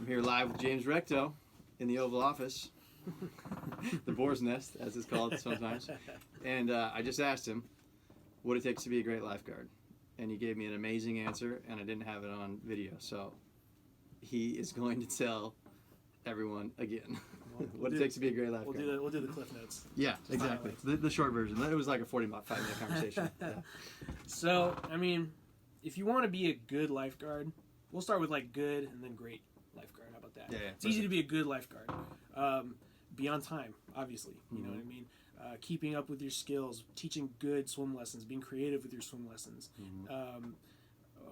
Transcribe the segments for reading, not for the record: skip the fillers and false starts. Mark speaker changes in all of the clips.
Speaker 1: I'm here live with James Recto in the Oval Office, the boar's nest, as it's called sometimes. And I just asked him what it takes to be a great lifeguard. And he gave me an amazing answer, and I didn't have it on video. So he is going to tell everyone again what it takes to be a great lifeguard.
Speaker 2: We'll do the cliff notes.
Speaker 1: Yeah, exactly. The short version. It was like a 45-minute conversation. Yeah.
Speaker 2: So, I mean, if you want to be a good lifeguard, we'll start with like good and then great lifeguard. How about that?
Speaker 1: Yeah,
Speaker 2: it's easy to be a good lifeguard. Be on time, obviously. You know what I mean? Keeping up with your skills, teaching good swim lessons, being creative with your swim lessons.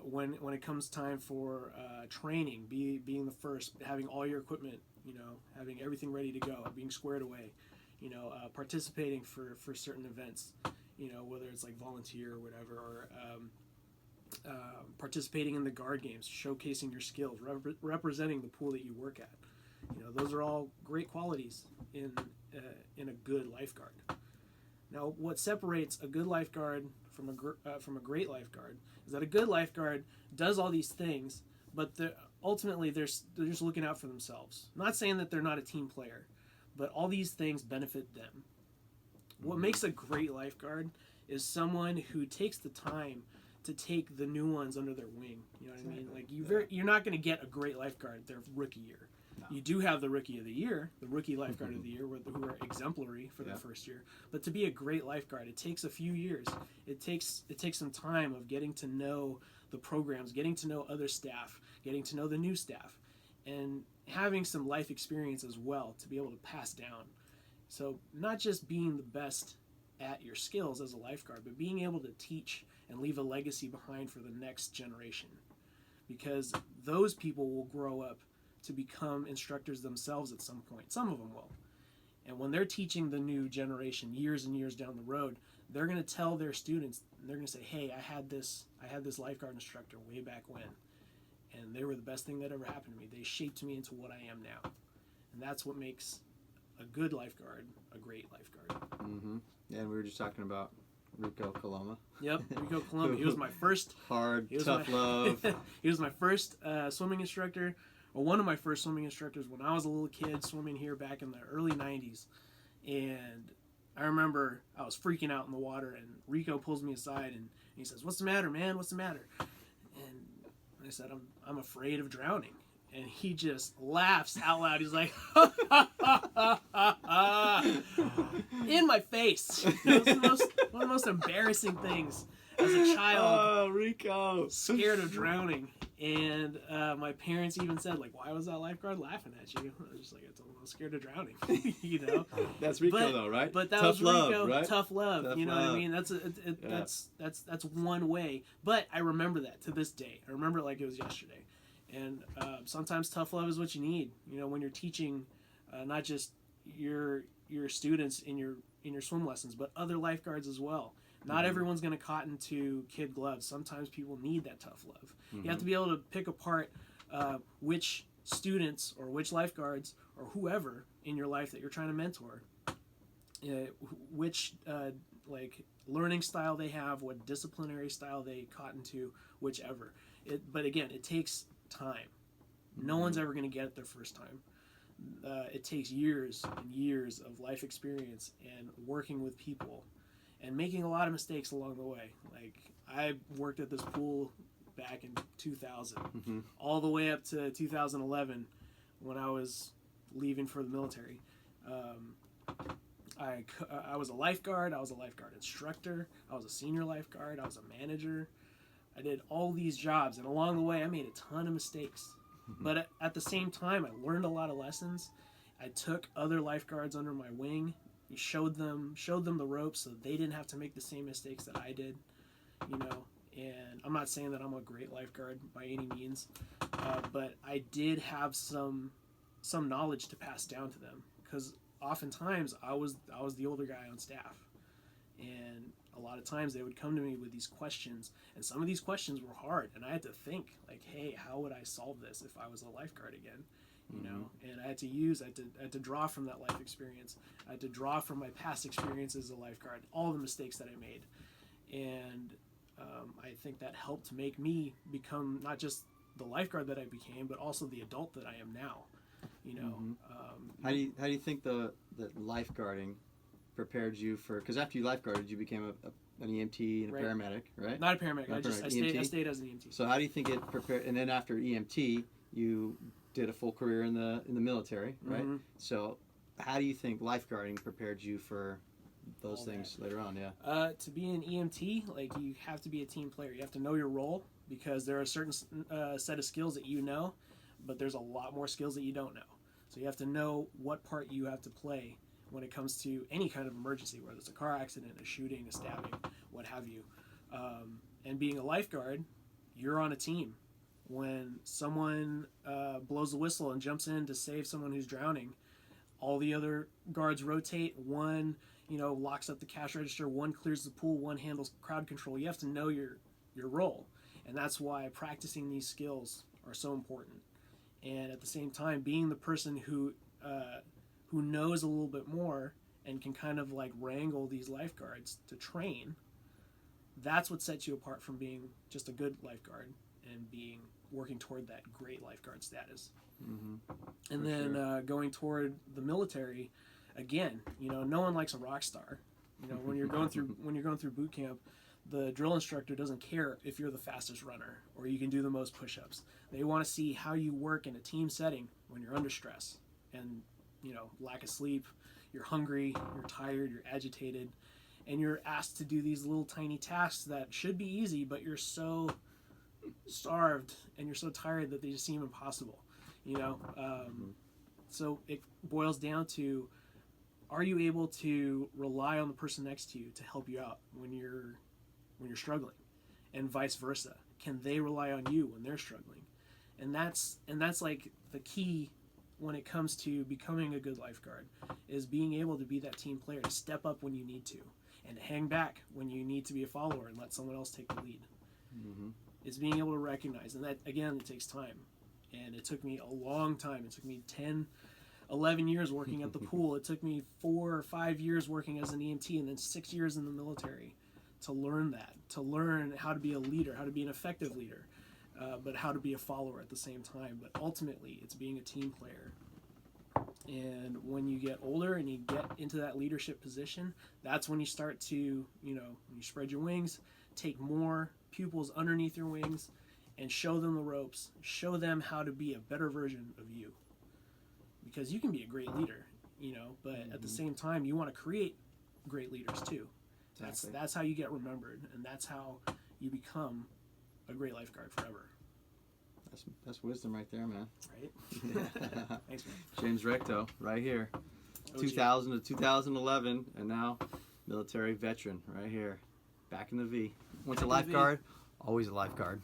Speaker 2: When it comes time for training, being the first, having all your equipment, having everything ready to go, being squared away, participating for certain events, whether it's like volunteer or whatever, or participating in the guard games, showcasing your skills, representing the pool that you work at. Those are all great qualities in a good lifeguard. Now, what separates a good lifeguard from a great lifeguard is that a good lifeguard does all these things, but ultimately they're just looking out for themselves. I'm not saying that they're not a team player, but all these things benefit them. What makes a great lifeguard is someone who takes the time to take the new ones under their wing. You know what I mean? Like you're not going to get a great lifeguard their rookie year. No. You do have the rookie of the year, the rookie lifeguard of the year, who are exemplary for their first year. But to be a great lifeguard, it takes a few years. It takes some time of getting to know the programs, getting to know other staff, getting to know the new staff, and having some life experience as well to be able to pass down. So not just being the best at your skills as a lifeguard, but being able to teach and leave a legacy behind for the next generation. Because those people will grow up to become instructors themselves at some point. Some of them will. And when they're teaching the new generation years and years down the road, they're going to tell their students, they're going to say, hey, I had this lifeguard instructor way back when, and they were the best thing that ever happened to me. They shaped me into what I am now. And that's what makes a good lifeguard a great lifeguard.
Speaker 1: Mm-hmm. And we were just talking about Rico Coloma.
Speaker 2: Yep, Rico Coloma. He was my first...
Speaker 1: tough love.
Speaker 2: He was my first swimming instructor. Well, one of my first swimming instructors when I was a little kid swimming here back in the early 90s. And I remember I was freaking out in the water, and Rico pulls me aside and he says, "What's the matter, man? What's the matter?" And I said, I'm afraid of drowning. And he just laughs out loud. He's like, in my face. It was one of the most embarrassing things as a child.
Speaker 1: Oh, Rico.
Speaker 2: Scared of drowning. And my parents even said, like, why was that lifeguard laughing at you? I was just like, I told him I was scared of drowning.
Speaker 1: That's Rico, though, right?
Speaker 2: But that
Speaker 1: tough
Speaker 2: was Rico.
Speaker 1: Love, right?
Speaker 2: Tough love.
Speaker 1: Tough
Speaker 2: you know
Speaker 1: love.
Speaker 2: what I mean? That's one way. But I remember that to this day. I remember it like it was yesterday. And sometimes tough love is what you need. When you're teaching, not just your students in your swim lessons, but other lifeguards as well. Not everyone's going to cotton to kid gloves. Sometimes people need that tough love. You have to be able to pick apart which students or which lifeguards or whoever in your life that you're trying to mentor, which learning style they have, what disciplinary style they cotton to, whichever. But again, it takes time. No one's ever going to get it their first time. It takes years and years of life experience and working with people and making a lot of mistakes along the way. Like, I worked at this pool back in 2000, all the way up to 2011 when I was leaving for the military. I was a lifeguard. I was a lifeguard instructor. I was a senior lifeguard. I was a manager. I did all these jobs, and along the way, I made a ton of mistakes. But at the same time, I learned a lot of lessons. I took other lifeguards under my wing. Showed them the ropes so they didn't have to make the same mistakes that I did. And I'm not saying that I'm a great lifeguard by any means, but I did have some knowledge to pass down to them, because oftentimes I was the older guy on staff, and a lot of times they would come to me with these questions, and some of these questions were hard, and I had to think, like, hey, how would I solve this if I was a lifeguard again? And I had to draw from that life experience. I had to draw from my past experiences as a lifeguard, all the mistakes that I made. And I think that helped make me become not just the lifeguard that I became, but also the adult that I am now. You know,
Speaker 1: How do you think that lifeguarding prepared you for? Because after you lifeguarded, you became an EMT and a
Speaker 2: Right.
Speaker 1: paramedic, right?
Speaker 2: Not a paramedic.
Speaker 1: Not
Speaker 2: I
Speaker 1: EMT?
Speaker 2: stayed as an EMT.
Speaker 1: So how do you think it prepared? And then after EMT, you did a full career in the military, right?
Speaker 2: Mm-hmm.
Speaker 1: So how do you think lifeguarding prepared you for those
Speaker 2: All
Speaker 1: things later on? Yeah.
Speaker 2: To be an EMT, like, you have to be a team player. You have to know your role, because there are a certain set of skills that you know, but there's a lot more skills that you don't know. So you have to know what part you have to play when it comes to any kind of emergency, whether it's a car accident, a shooting, a stabbing, what have you. And being a lifeguard, you're on a team. When someone blows the whistle and jumps in to save someone who's drowning, all the other guards rotate. One, locks up the cash register. One clears the pool. One handles crowd control. You have to know your role, and that's why practicing these skills are so important. And at the same time, being the person who knows a little bit more and can kind of like wrangle these lifeguards to train, that's what sets you apart from being just a good lifeguard and working toward that great lifeguard status.
Speaker 1: Mm-hmm.
Speaker 2: And then going toward the military, again, no one likes a rock star. When you're going through boot camp, the drill instructor doesn't care if you're the fastest runner or you can do the most push-ups. They want to see how you work in a team setting when you're under stress and lack of sleep, you're hungry, you're tired, you're agitated, and you're asked to do these little tiny tasks that should be easy, but you're so starved and you're so tired that they just seem impossible. So it boils down to, are you able to rely on the person next to you to help you out when you're struggling, and vice versa? Can they rely on you when they're struggling? And that's like the key when it comes to becoming a good lifeguard, is being able to be that team player, to step up when you need to, and hang back when you need to be a follower and let someone else take the lead.
Speaker 1: Mm-hmm.
Speaker 2: It's being able to recognize, and that, again, it takes time. And it took me a long time. It took me 10, 11 years working at the pool. It took me 4 or 5 years working as an EMT, and then 6 years in the military to learn that, to learn how to be a leader, how to be an effective leader, but how to be a follower at the same time. But ultimately, it's being a team player. And when you get older and you get into that leadership position, that's when you start to, when you spread your wings, take more pupils underneath your wings, and show them the ropes, show them how to be a better version of you. Because you can be a great leader, but at the same time, you want to create great leaders too.
Speaker 1: Exactly.
Speaker 2: That's how you get remembered, and that's how you become a great lifeguard forever.
Speaker 1: That's wisdom right there, man.
Speaker 2: Right? Thanks, man.
Speaker 1: James Recto, right here.
Speaker 2: OG.
Speaker 1: 2000 to 2011, and now military veteran, right here. Back in the V. Once a
Speaker 2: Back in the V.
Speaker 1: lifeguard, always a lifeguard.